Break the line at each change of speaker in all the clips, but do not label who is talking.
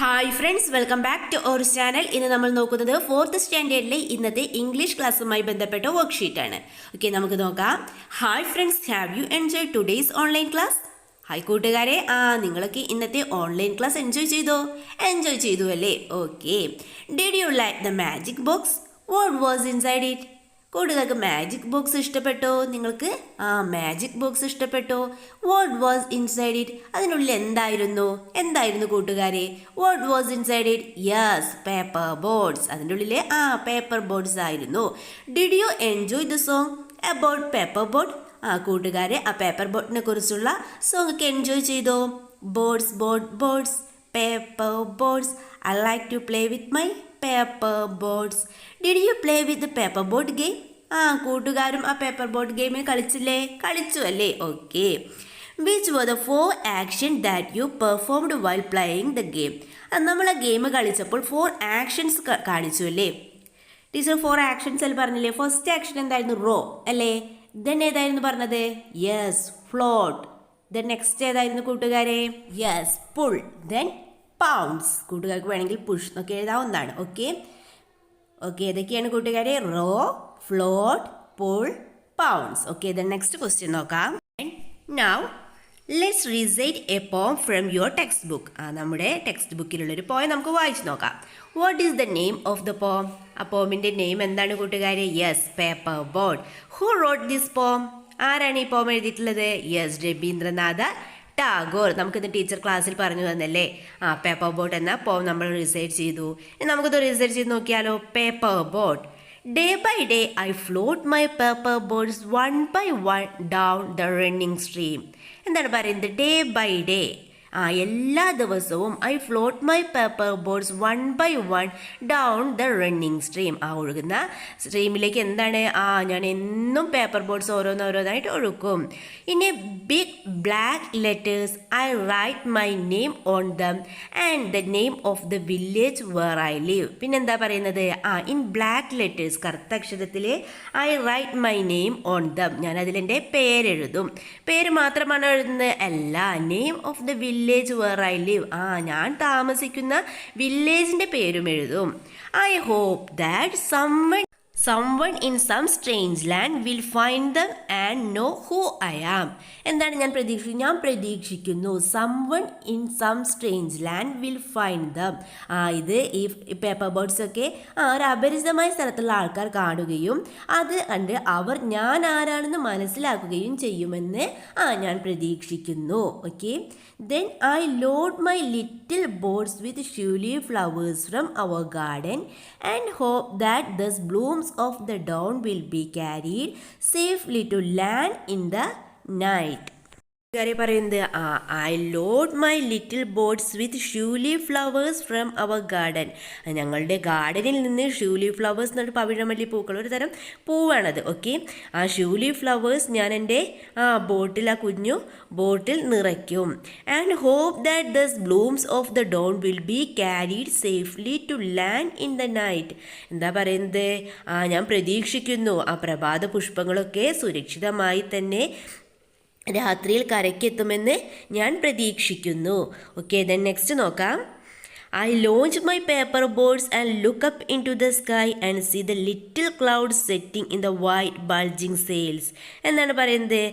Hi friends, welcome back to our channel. ഇന്ന് നമ്മൾ നോക്കുന്നത് 4th സ്റ്റാൻഡേർഡിലെ ഇന്നത്തെ ഇംഗ്ലീഷ് ക്ലാസ്സുമായി ബന്ധപ്പെട്ട വർക്ക്ഷീറ്റാണ്. ഓക്കെ, നമുക്ക് നോക്കാം. Hi friends, have you enjoy today's online class? Hi കൂട്ടുകാരെ, നിങ്ങളൊക്കെ ഇന്നത്തെ ഓൺലൈൻ ക്ലാസ് എൻജോയ് ചെയ്തു അല്ലേ? Okay, did you like the magic box? What was inside it? കൂട്ടുകാർക്ക് മാജിക് ബോക്സ് ഇഷ്ടപ്പെട്ടോ? നിങ്ങൾക്ക് മാജിക് ബോക്സ് ഇഷ്ടപ്പെട്ടോ? What was inside it? അതിനുള്ളിൽ എന്തായിരുന്നു കൂട്ടുകാരെ? What was inside it? Yes, paper boards. അതിൻ്റെ ഉള്ളിൽ പേപ്പർ ബോർഡ്സ് ആയിരുന്നു. Did you enjoy the song about paper board? കൂട്ടുകാരെ, പേപ്പർ ബോർഡിനെ കുറിച്ചുള്ള സോങ് ഒക്കെ എൻജോയ് ചെയ്തോ? Boards paper boards. I like to play with my paper boards. Did you play with paper board game? കൂട്ടുകാരും paper board ഗെയിമിൽ കളിച്ചു അല്ലേ? Okay. Which were the 4 action that you performed while playing the game? നമ്മൾ ആ game കളിച്ചപ്പോൾ 4 actions കാണിച്ചു അല്ലേ? Teacher 4 actions അല്ലേ പറഞ്ഞില്ലേ? ഫസ്റ്റ് ആക്ഷൻ എന്തായിരുന്നു? റോ അല്ലേ? ദെൻ ഏതായിരുന്നു പറഞ്ഞത്? Yes, float. ദെൻ നെക്സ്റ്റ് ഏതായിരുന്നു കൂട്ടുകാരെ? Yes, pull. Then pounds. കൂട്ടുകാർക്ക് വേണമെങ്കിൽ പുഷ് എന്നൊക്കെ എഴുതാവുന്നതാണ്. ഓക്കെ, ഏതൊക്കെയാണ് കൂട്ടുകാരെ? Row, float, pull, pounds. Okay, then next question നോക്കാം. Now let's recite a poem from your text book. നമ്മുടെ ടെക്സ്റ്റ് ബുക്കിലുള്ളൊരു പോയം നമുക്ക് വായിച്ചു നോക്കാം. What is the name of the poem? ആ പോമിൻ്റെ നെയിം എന്താണ് കൂട്ടുകാരെ? Yes, paper board. Who rote this പോം? ആരാണ് ഈ പോം എഴുതിയിട്ടുള്ളത്? യെസ്, രവീന്ദ്രനാഥ ടാഗോർ. നമുക്കിന്ന് ടീച്ചർ ക്ലാസ്സിൽ പറഞ്ഞു തന്നല്ലേ, പേപ്പർ ബോട്ട് എന്ന പോം നമ്മൾ റിസൈറ്റ് ചെയ്തു. നമുക്കിത് റിസൈറ്റ് ചെയ്ത് നോക്കിയാലോ? Paper boat. Day by day I float my paper boats one by one down the running stream. എന്താണ് പറയുന്നത്? ഡേ ബൈ ഡേ, എല്ലാ ദിവസവും I float my paper boards one by one down the running stream. ഒഴുകുന്ന സ്ട്രീമിലേക്ക് എന്താണ്? ഞാൻ എന്നും paper boards ഓരോന്നായിട്ട് ഒഴുക്കും. In a big black letters I write my name on them and the name of the village where I live. പിന്നെന്താ പറയുന്നത്? In black letters, കറുത്ത അക്ഷരത്തിൽ I write my name on them, ഞാൻ അതിലെൻ്റെ പേരെഴുതും. പേര് മാത്രമാണ് എഴുതുന്നത്? അല്ല, name of the village where I live, ഞാൻ താമസിക്കുന്ന വില്ലേജിന്റെ പേരും എഴുതും. I hope that someone in some strange land will find them and know who I am. എന്താണ് ഞാൻ പ്രതീക്ഷിക്കുന്നു someone in some strange land will find them. ഇത് ഈ പേപ്പർ ബോർഡ്സ് ഒക്കെ ഒരു അപരിചിതമായ സ്ഥലത്തുള്ള ആൾക്കാർ കാണുകയും അത് കണ്ട് അവർ ഞാൻ ആരാണെന്ന് മനസ്സിലാക്കുകയും ചെയ്യുമെന്ന് ഞാൻ പ്രതീക്ഷിക്കുന്നു. Okay, then I load my little boards with shuli flowers from our garden and hope that the blooms of the dawn will be carried safely to land in the night. പറയുന്നത് I load my little boats with shiuli flowers from our garden. ഞങ്ങളുടെ ഗാർഡനിൽ നിന്ന് ഷ്യൂലി flowers എന്നൊരു പവിഴമല്ലി പൂക്കൾ, ഒരു തരം പൂവാണത്. Okay, ഷ്യൂലി flowers ഞാൻ എൻ്റെ ബോട്ടിൽ, കുഞ്ഞു ബോട്ടിൽ നിറയ്ക്കും. And hope that the blooms of the dawn will be carried safely to land in the night. എന്താ പറയുന്നത്? ഞാൻ പ്രതീക്ഷിക്കുന്നു പ്രഭാത പുഷ്പങ്ങളൊക്കെ സുരക്ഷിതമായി തന്നെ രാത്രിയിൽ കരയ്ക്കെത്തുമെന്ന് ഞാൻ പ്രതീക്ഷിക്കുന്നു. ഓക്കെ, ദെൻ നെക്സ്റ്റ് നോക്കാം. I launch my paper boards and look up into the sky and see the little clouds setting in the white bulging sails. എന്താണ് പറയുന്നത്?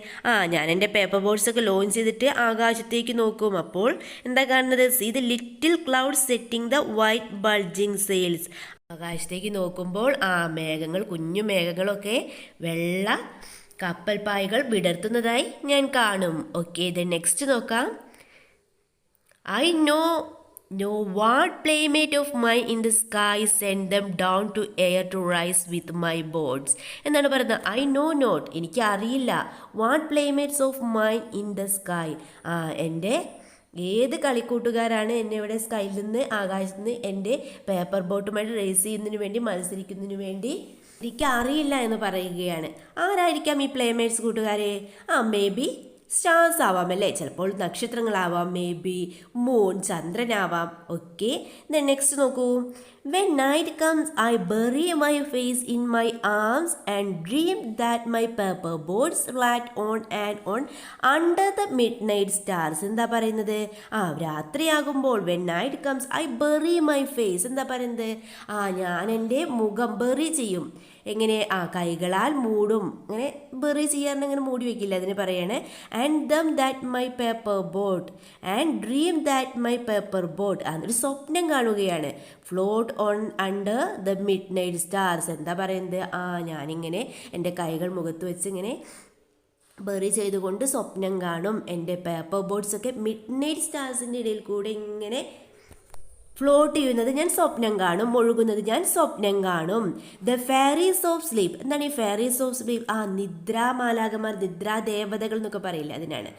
ഞാൻ എൻ്റെ പേപ്പർ ബോർഡ്സ് ഒക്കെ ലോഞ്ച് ചെയ്തിട്ട് ആകാശത്തേക്ക് നോക്കും. അപ്പോൾ എന്താ കാണുന്നത്? See the little clouds setting the white bulging sails. ആകാശത്തേക്ക് നോക്കുമ്പോൾ മേഘങ്ങൾ, കുഞ്ഞു മേഘങ്ങളൊക്കെ വെള്ള കപ്പൽ പായകൾ വിടർത്തുന്നതായി ഞാൻ കാണും. ഓക്കെ, ദെൻ നെക്സ്റ്റ് നോക്കാം. I know what playmate of my in the sky send them down to air to rise with my boats. എന്താണ് പറയുന്നത്? ഐ നോ നോട്ട്, എനിക്കറിയില്ല. What playmates of my in the sky, എൻ്റെ ഏത് കളിക്കൂട്ടുകാരാണ് എന്നെ ഇവിടെ സ്കൈയിൽ നിന്ന്, ആകാശത്ത് നിന്ന് എൻ്റെ പേപ്പർ ബോട്ടുമായിട്ട് റേസ് ചെയ്യുന്നതിന് വേണ്ടി, മത്സരിക്കുന്നതിന് വേണ്ടി എനിക്ക് അറിയില്ല എന്ന് പറയുകയാണ്. ആരായിരിക്കാം ഈ പ്ലേമേറ്റ്സ് കൂട്ടുകാരെ? മേ ബി സ്റ്റാർസ് ആവാം അല്ലേ, ചിലപ്പോൾ നക്ഷത്രങ്ങളാവാം, മേ ബി മൂൺ ചന്ദ്രനാവാം. ഓക്കെ, ദെൻ നെക്സ്റ്റ് നോക്കൂ. When night comes I bury my face in my arms and dream that my paper boats float on and on under the midnight stars. എന്താ പറയുന്നത്? രാത്രിയാകുമ്പോൾ when night comes I bury my face. എന്താ പറയുന്നത്? ഞാൻ എൻ്റെ മുഖം bury ചെയ്യും. എങ്ങനെ? കൈകളാൽ മൂടും. അങ്ങനെ ബറി ചെയ്യാറുണ്ട്, അങ്ങനെ മൂടി വെക്കില്ല, അതിന് പറയാണ്. And them that my paper boat and dream that my paper boat. ഒരു സ്വപ്നം കാണുകയാണ്. Float on under the midnight stars. എന്താ പറയുന്നത്? ഞാനിങ്ങനെ എൻ്റെ കൈകൾ മുഖത്ത് വെച്ച് ഇങ്ങനെ ബറി ചെയ്തുകൊണ്ട് സ്വപ്നം കാണും. എൻ്റെ പേപ്പർ ബോട്ട്സ് ഒക്കെ മിഡ് നൈറ്റ് സ്റ്റാർസിൻ്റെ ഇടയിൽ കൂടെ ഇങ്ങനെ ഫ്ലോട്ട് ചെയ്യുന്നത് ഞാൻ സ്വപ്നം കാണും, ഒഴുകുന്നത് ഞാൻ സ്വപ്നം കാണും. The fairies of sleep. എന്താണ് ഈ ഫെയറീസ് ഓഫ് സ്ലീപ്പ്? നിദ്രാമാലാകമാർ, നിദ്രാദേവതകൾ എന്നൊക്കെ പറയില്ല, അതിനാണ്.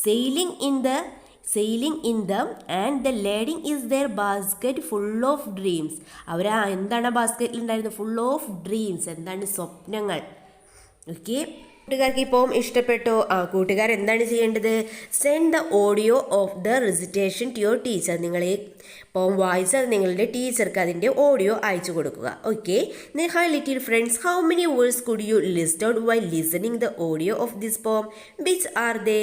Sailing in them and the lading is their basket full of dreams. എന്താണ് ആ ബാസ്ക്കറ്റിൽ ഉണ്ടായിരുന്നത്? Full of dreams. എന്താണ്? സ്വപ്നങ്ങൾ. ഓക്കെ, കൂട്ടുകാർക്ക് ഈ പോം ഇഷ്ടപ്പെട്ടോ? കൂട്ടുകാർ എന്താണ് ചെയ്യേണ്ടത്? Send the audio of the recitation to your teacher. നിങ്ങൾ ഈ പോം വായിച്ചത് നിങ്ങളുടെ ടീച്ചർക്ക് അതിൻ്റെ ഓഡിയോ അയച്ചു കൊടുക്കുക. Okay, hi little friends, how many words could you list out while listening the audio of this poem? Which are they?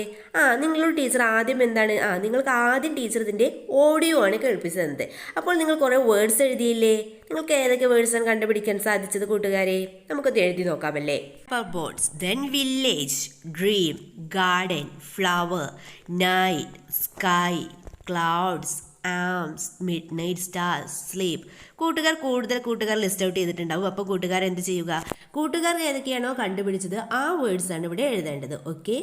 നിങ്ങളുടെ ടീച്ചർ ആദ്യം എന്താണ്? നിങ്ങൾക്ക് ആദ്യം ടീച്ചർ ഇതിൻ്റെ ഓഡിയോ ആണ് കേൾപ്പിച്ചു തന്നത്. അപ്പോൾ നിങ്ങൾ കുറേ വേർഡ്സ് എഴുതിയില്ലേ? നിങ്ങൾക്ക് ഏതൊക്കെ വേർഡ്സാണ് കണ്ടുപിടിക്കാൻ സാധിച്ചത് കൂട്ടുകാരെ? നമുക്കത് എഴുതി നോക്കാമല്ലേ? Boats, then village, dream, garden, flower, night, sky, clouds, arms, midnight stars, sleep. കൂടുതൽ ലിസ്റ്റ് ഔട്ട് ചെയ്തിട്ടുണ്ടാവും. അപ്പോൾ കൂട്ടുകാർ എന്ത് ചെയ്യുക? കൂട്ടുകാർ ഏതൊക്കെയാണോ കണ്ടുപിടിച്ചത് ആ വേർഡ്സ് ആണ് ഇവിടെ എഴുതേണ്ടത്. ഓക്കെ,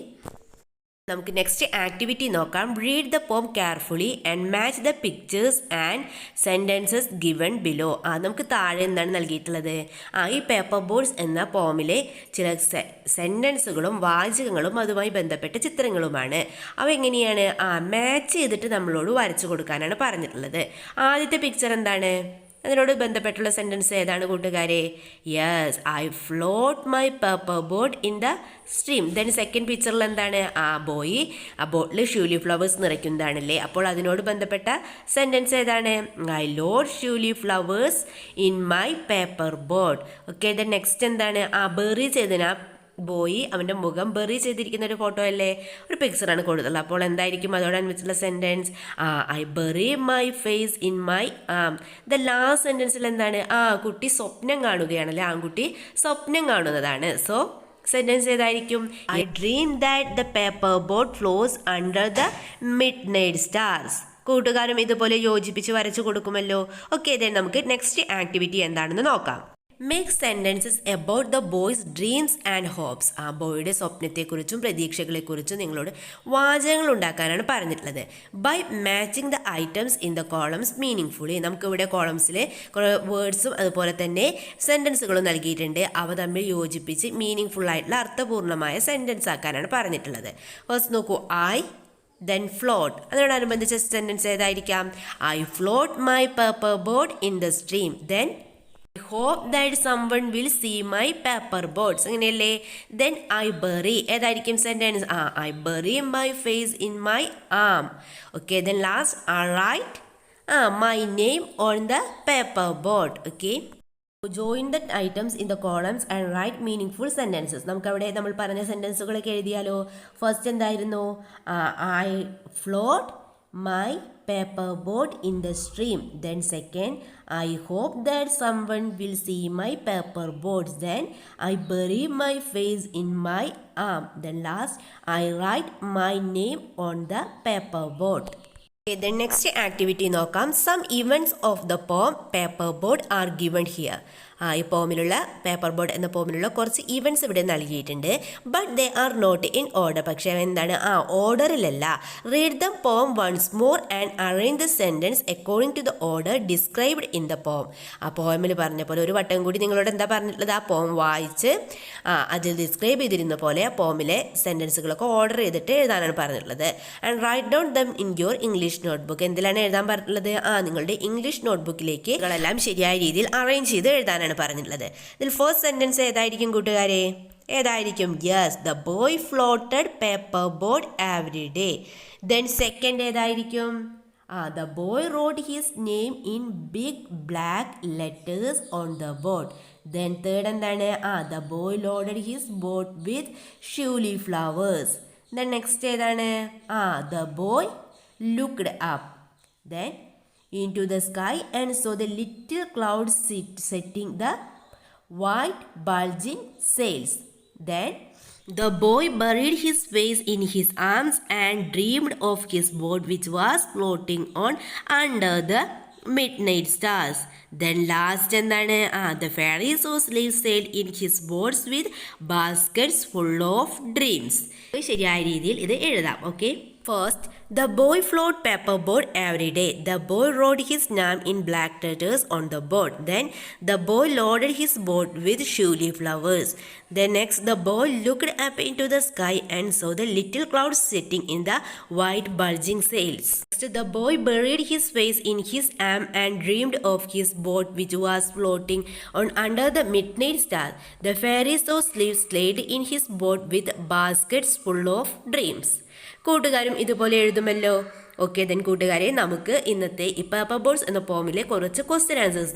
നമുക്ക് നെക്സ്റ്റ് ആക്ടിവിറ്റി നോക്കാം. റീഡ് ദ പോം carefully and match the pictures and sentences given below. നമുക്ക് താഴെ എന്താണ് നൽകിയിട്ടുള്ളത്? ഈ പേപ്പർ ബോർഡ്സ് എന്ന പോമിലെ ചില സെൻറ്റൻസുകളും വാചകങ്ങളും അതുമായി ബന്ധപ്പെട്ട ചിത്രങ്ങളുമാണ്. അവ എങ്ങനെയാണ്? മാച്ച് ചെയ്തിട്ട് നമ്മളോട് വരച്ചു കൊടുക്കാനാണ് പറഞ്ഞിട്ടുള്ളത്. ആദ്യത്തെ പിക്ചർ എന്താണ്? അതിനോട് ബന്ധപ്പെട്ടുള്ള സെൻറ്റൻസ് ഏതാണ് കൂട്ടുകാരെ? Yes, I float my paper boat in the stream. Then second പിക്ചറിൽ എന്താണ്? ബോയ് ബോട്ടിൽ ഷ്യൂലി ഫ്ലവേഴ്സ് നിറയ്ക്കുന്നതാണല്ലേ. അപ്പോൾ അതിനോട് ബന്ധപ്പെട്ട സെൻറ്റൻസ് ഏതാണ്? I load shiuli flowers in my paper boat. Okay, then next എന്താണ്? ബെറി ചെയ്തതിന് ബോയ് അവൻ്റെ മുഖം ബെറി ചെയ്തിരിക്കുന്ന ഒരു ഫോട്ടോ അല്ലേ, ഒരു പിക്ചറാണ് കൊടുത്തുള്ളത്. അപ്പോൾ എന്തായിരിക്കും അതോടനുബന്ധിച്ചുള്ള sentence? I bury my face in my the last സെൻറ്റൻസിൽ എന്താണ്? കുട്ടി സ്വപ്നം കാണുകയാണല്ലേ, ആൺകുട്ടി സ്വപ്നം കാണുന്നതാണ്. സോ സെൻറ്റൻസ് ഏതായിരിക്കും? I dream that the paper boat floats under the midnight stars. കൂട്ടുകാരും ഇതുപോലെ യോജിപ്പിച്ച് വരച്ചു കൊടുക്കുമല്ലോ. ഓക്കെ, ദെൻ നമുക്ക് നെക്സ്റ്റ് ആക്ടിവിറ്റി എന്താണെന്ന് നോക്കാം. Make sentences about the boy's dreams and hopes. ബോയുടെ സ്വപ്നത്തെക്കുറിച്ചും പ്രതീക്ഷകളെക്കുറിച്ചും നിങ്ങളോട് വാചകങ്ങൾ ഉണ്ടാക്കാനാണ് പറഞ്ഞിട്ടുള്ളത്. By matching the items in the columns meaning fully. നമുക്കിവിടെ കോളംസിൽ കുറേ വേർഡ്സും അതുപോലെ തന്നെ സെൻറ്റൻസുകളും നൽകിയിട്ടുണ്ട്. അവ തമ്മിൽ യോജിപ്പിച്ച് മീനിങ് ഫുള്ളായിട്ടുള്ള അർത്ഥപൂർണ്ണമായ സെൻറ്റൻസ് ആക്കാനാണ് പറഞ്ഞിട്ടുള്ളത്. ഫസ്റ്റ് നോക്കൂ, ഐ ദെൻ ഫ്ലോട്ട്. അതിനോടനുബന്ധിച്ച സെൻറ്റൻസ് ഏതായിരിക്കാം? I float my paper boat in the stream. Then I hope that someone will see my paper boards. അങ്ങനെയല്ലേ? Then I bury. ഏതായിരിക്കും sentence? I bury my face in my arm. Okay, then last, I write my name on the paper board. Okay. Join the items in the columns and write meaningful sentences. നമുക്കവിടെ നമ്മൾ പറഞ്ഞ സെൻറ്റൻസുകളൊക്കെ എഴുതിയാലോ? First എന്തായിരുന്നു? I float my paper boat in the stream. Then second, I hope that someone will see my paper boats. Then I bury my face in my arm. Then last, I write my name on the paper boat. Okay, the next activity നോക്കാം. Some events of the poem paper boat are given here. ഈ പോമിലുള്ള paper board എന്ന പോമിലുള്ള കുറച്ച് events ഇവിടെ നൽകിയിട്ടുണ്ട്. But they are not in order. പക്ഷേ എന്താണ്? ഓർഡറിലല്ല. Read the poem once more and arrange the sentence according to the order described in the poem. ആ പോമിൽ പറഞ്ഞ പോലെ ഒരു വട്ടം കൂടി നിങ്ങളോട് എന്താ പറഞ്ഞിട്ടുള്ളത്? ആ പോം വായിച്ച് അതിൽ ഡിസ്ക്രൈബ് ചെയ്തിരുന്ന പോലെ ആ പോമിലെ സെൻറ്റൻസുകളൊക്കെ ഓർഡർ ചെയ്തിട്ട് എഴുതാനാണ് പറഞ്ഞിട്ടുള്ളത്. And write down them in your English notebook. എന്തിലാണ് എഴുതാൻ പറഞ്ഞിട്ടുള്ളത്? നിങ്ങളുടെ ഇംഗ്ലീഷ് നോട്ട്ബുക്കിലേക്ക് നിങ്ങളെല്ലാം ശരിയായ രീതിയിൽ അറേഞ്ച് ചെയ്ത് എഴുതാനാണ് പറഞ്ഞിട്ടുള്ളത്. ഇതിൽ ഫസ്റ്റ് സെൻറ്റൻസ് ഏതായിരിക്കും കൂട്ടുകാരെ? ഏതായിരിക്കും? Yes, the boy floated paper boat every day. Then second ഏതായിരിക്കും? The boy wrote his name in big black letters on the boat. Then third എന്താണ്? The boy loaded his boat with shiuli flowers. Then next ഏതാണ്? The boy looked up then into the sky and saw the little clouds setting the white bulging sails. Then the boy buried his face in his arms and dreamed of his boat which was floating on under the midnight stars. Then last എന്താണ്? The fairies whose slaves sailed in his boats with baskets full of dreams. ശരിയായ രീതിയിൽ ഇത് എഴുതാം. Okay, first, the boy floated paperboard every day. The boy wrote his name in black letters on the board. Then the boy loaded his boat with cherry flowers. Then next, the boy looked up into the sky and saw the little clouds sitting in the white bulging sails. Next, the boy buried his face in his arm and dreamed of his boat which was floating on under the midnight star. The fairies or slaves sailed in his boat with baskets full of dreams. കൂട്ടുകാരും ഇതുപോലെ എഴുതുമല്ലോ. Okay, then കൂട്ടുകാരെ നമുക്ക് ഇന്നത്തെ ഈ paper boards എന്ന പോമിലെ കുറച്ച് question answers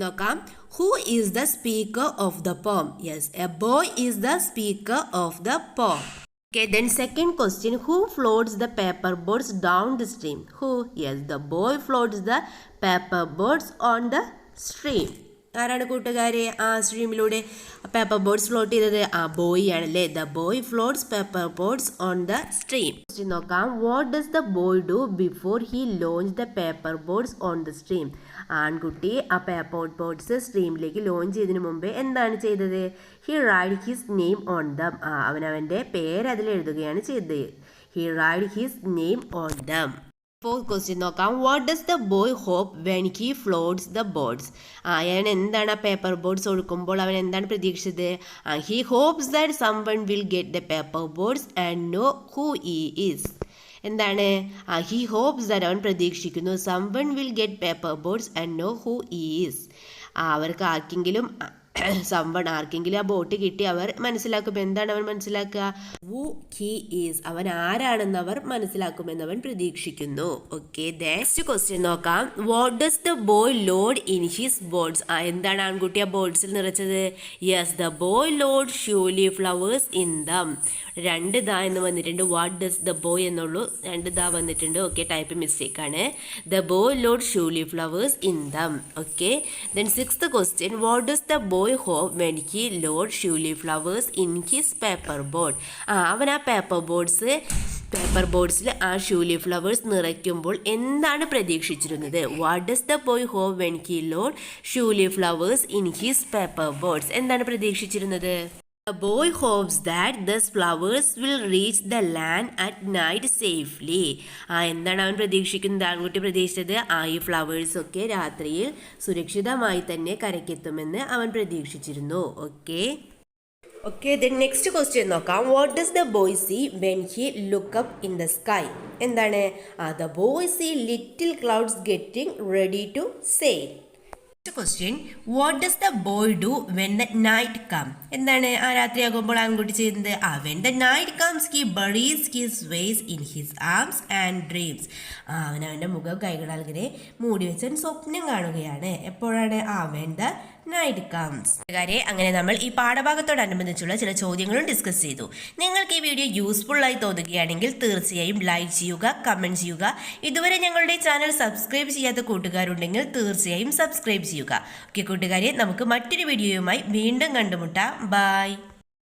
നോക്കാം. Who is the speaker of the poem? Yes, a boy is the speaker of the poem. Okay, then second question, who floats the paper boats down the stream? Who? Yes, the boy floats the paper boats on the stream. ആരാണ് കൂട്ടുകാരെ സ്ട്രീമിലൂടെ paper boats float ചെയ്തത്? Boy ആണല്ലേ. The boy floats paper boats on the stream. നോക്കാം, what does the boy do before he launch the paper boats on the stream? ആൺകുട്ടി paper boats സ്ട്രീമിലേക്ക് launch ചെയ്തതിനു മുമ്പേ എന്താണ് ചെയ്തത്? He writes his name on them. അവനവൻ്റെ പേര് അതിൽ എഴുതുകയാണ് ചെയ്തത്. He writes his name on them. Fourth question നോക്കാം, what does the boy hope when he floats the boats? അവൻ എന്താണ് പേപ്പർ ബോർഡ്സ് ഒഴുക്കുമ്പോൾ അവൻ എന്താണ് പ്രതീക്ഷിച്ചത്? He hopes that someone will get the paper boards and know who he is. എന്താണ്? He hopes that അവൻ പ്രതീക്ഷിക്കുന്നു someone will get paper boards and know who he is. അവർക്ക് ആർക്കെങ്കിലും ആർക്കെങ്കിലും ആ ബോട്ട് കിട്ടി അവർ മനസ്സിലാക്കും. എന്താണ് അവൻ മനസ്സിലാക്കുക? ഹൂ ഹി ഈസ്, അവൻ ആരാണെന്ന് അവർ മനസ്സിലാക്കുമെന്ന് അവൻ പ്രതീക്ഷിക്കുന്നു. ഓക്കെ, നെക്സ്റ്റ് ക്വസ്റ്റ്യൻ നോക്കാം, what does the boy load in his boats? എന്താണ് ആൺകുട്ടി ആ ബോർഡ്സിൽ നിറച്ചത്? Yes, the boy load shiuli flowers in them. 2 the എന്ന് വന്നിട്ടുണ്ട്. വാട്ട് ഡസ് ദ ബോയ് എന്നുള്ളൂ, 2 ദ വന്നിട്ടുണ്ട്. ഓക്കെ, ടൈപ്പ് മിസ്റ്റേക്ക് ആണ്. The boy load shiuli flowers in them. Okay, then sixth question, what does the boy hope when he load shiuli flowers in his paper boat? അവൻ ആ paper ബോർഡ്സിൽ ആ shiuli flowers നിറയ്ക്കുമ്പോൾ എന്താണ് പ്രതീക്ഷിച്ചിരുന്നത്? What does the boy hope when he load shiuli flowers in his paper boats? എന്താണ് പ്രതീക്ഷിച്ചിരുന്നത്? The boy hopes that the flowers will reach the land at night safely. എന്താണ് അവൻ പ്രതീക്ഷിക്കുന്നത്? ആൺകുട്ടി പ്രതീക്ഷിച്ചത് ഈ ഫ്ലവേഴ്സ് ഒക്കെ രാത്രിയിൽ സുരക്ഷിതമായി തന്നെ കരയ്ക്കെത്തുമെന്ന് അവൻ പ്രതീക്ഷിച്ചിരുന്നു. ഓക്കെ, ദെൻ നെക്സ്റ്റ് ക്വസ്റ്റ്യൻ നോക്കാം, what does the boy see when he look up in the sky? എന്താണ്? The boy see little clouds getting ready to sail. Question, what does the boy do when the night come? എന്താണ് രാത്രിയാകുമ്പോൾ ആൺകുട്ടി ചെയ്യുന്നത്? When the night comes he buries his face in his arms and dreams. അവനവൻ്റെ മുഖം കൈകളാൽ ഇങ്ങനെ മൂടി വെച്ച് സ്വപ്നം കാണുകയാണ്. എപ്പോഴാണ്? When the night comes. അങ്ങനെ നമ്മൾ ഈ പാഠഭാഗത്തോടനുബന്ധിച്ചുള്ള ചില ചോദ്യങ്ങളും ഡിസ്കസ് ചെയ്തു. നിങ്ങൾക്ക് ഈ വീഡിയോ യൂസ്ഫുൾ ആയി തോന്നുകയാണെങ്കിൽ തീർച്ചയായും ലൈക്ക് ചെയ്യുക, കമൻറ്റ് ചെയ്യുക. ഇതുവരെ ഞങ്ങളുടെ ചാനൽ സബ്സ്ക്രൈബ് ചെയ്യാത്ത കൂട്ടുകാരുണ്ടെങ്കിൽ തീർച്ചയായും സബ്സ്ക്രൈബ് ചെയ്യുക. ഓക്കെ കൂട്ടുകാരെ, നമുക്ക് മറ്റൊരു വീഡിയോയുമായി വീണ്ടും കണ്ടുമുട്ടാം. ബൈ.